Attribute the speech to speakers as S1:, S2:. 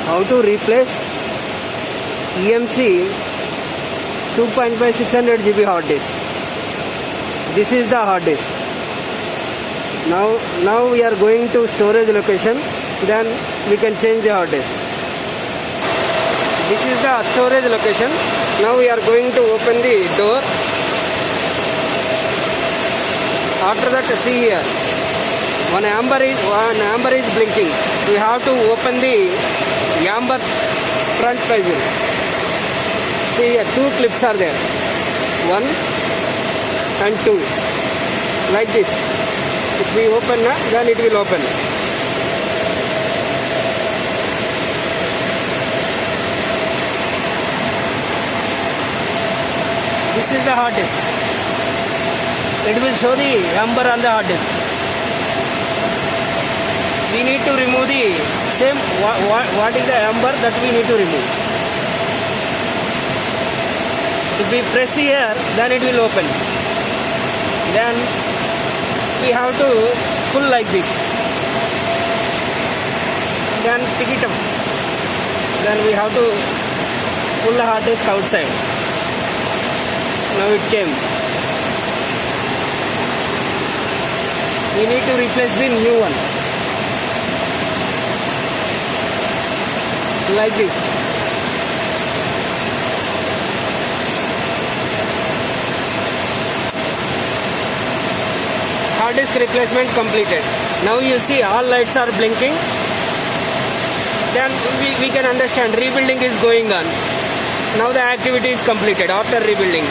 S1: How to replace EMC 2.5 600 GB hard disk. This is the hard disk. Now we are going to storage location, then we can change the hard disk. This is the storage location. Now we are going to open the door. After that, see here, one amber is blinking. We have to open the amber front bezel. See here, two clips are there, 1 and 2, like this. If we open, then it will open. This is the hard disk. It will show the amber on the hard disk. We need to remove the same, what is the amber that we need to remove. If we press here, then it will open. Then we have to pull like this. Then pick it up. Then we have to pull the hard disk outside. Now it came. We need to replace the new one. Like this. Hard disk replacement completed. Now you see all lights are blinking. Then we can understand rebuilding is going on. Now the activity is completed after rebuilding.